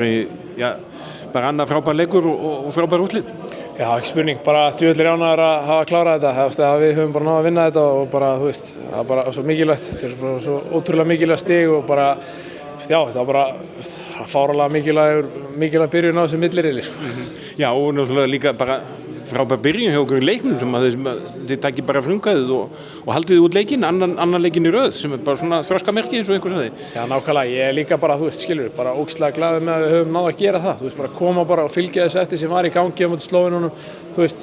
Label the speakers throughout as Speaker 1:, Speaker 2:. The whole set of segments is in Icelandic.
Speaker 1: Já, bara annað frábær leikur og frábær úrslit.
Speaker 2: Já, ekki spurning, bara djöfull ánægður að hafa klárað þetta, við höfum bara náð að vinna þetta og bara, þú veist, það er bara svo mikilvægt, þetta er bara svo ótrúlega mikilvægt stig og bara, já, þetta var bara fáránlega mikilvæg byrjun á þessu milliriðli, sko.
Speaker 1: Já, og náttúrulega líka bara frábær byrjun hjá okkur í leiknum sem að þið takir bara frumkvæðið og haldið út leikinn, annan leikinn í röð sem er bara svona þroskamerki eins og einhver sagði.
Speaker 2: Já, nákvæmlega, ég er líka bara, þú veist, skilur, bara ógeðslega glaður með að við höfum náð að gera það, þú veist, bara koma bara og fylgja þessu eftir sem var í gangi á móti Slóvenunum, þú veist,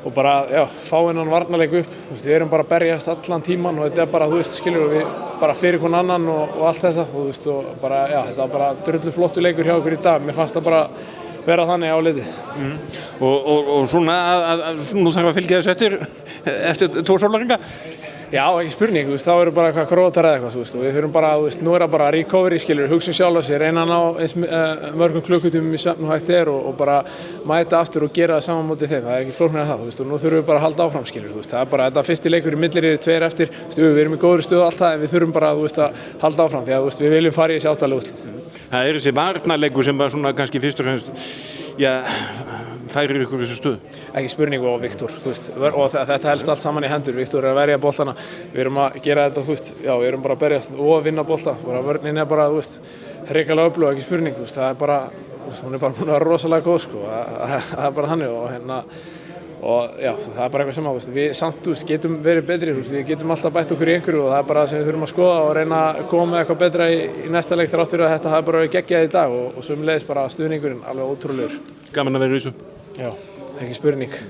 Speaker 2: og bara, já, fá hennan varnarleik upp, þú veist, við erum bara að berjast allan tíman og þetta er bara, þú veist, skilur, við bara fyrir hvern annan og allt þetta, og þú veist, og bara, já, þetta var bara drullu flottur leikur hjá okkur í dag, mér fannst það bara vera þannig á liti.
Speaker 1: Og svona, nú þarf að fylgja þessu eftir 2 sólarhringa?
Speaker 2: Já, ekki spurning, þú veist, þá eru bara eitthvað krótar eða eitthvað, þú veist, og við þurfum bara, þú veist, nú er það bara recovery, skilur, hugsun sjálf á sig, reyna að ná eins mörgum klukkutímum í svefn og hægt er og bara mæta aftur og gera það saman móti þeim, það er ekki flóknara en það, þú veist, og nú þurfum við bara að halda áfram, skilur, þú veist, það er bara, þetta fyrsti leikur í milliriðli 2 eftir, þú veist, við erum í góðri stöðu og allt það, en við þurfum bara, þú veist, að halda áfram, því að, þú veist, við viljum fara í þessi áttalega úrslit.
Speaker 1: Það er þessi varnarleikur sem var svona kannski fyrst og fremst, já, færir ykkur þessu stöðu.
Speaker 2: Ekki spurning og Viktor, þú veist, og þetta helst allt saman í hendur, Viktor er að verja boltana, við erum að gera þetta, þú veist, já, við erum bara að berjast og að vinna bolta, bara vörnin er bara, þú veist, hrikalega öflug, ekki spurning, þú veist, það er bara, hún er bara búin að vera rosalega góð, sko, það er bara þannig og já, það er bara eitthvað sem að, við samt, þú veist, getum verið betri, þú veist, við getum alltaf bætt okkur í einhverju og það er bara það sem við þurfum að skoða og reyna að koma með eitthvað betra í næsta leik þrátt fyrir að þetta hafi bara verið geggjað í dag og sömuleiðis bara stuðningurinn alveg ótrúlegur.
Speaker 1: Gaman að vera í þessu.
Speaker 2: Já, ekki spurning.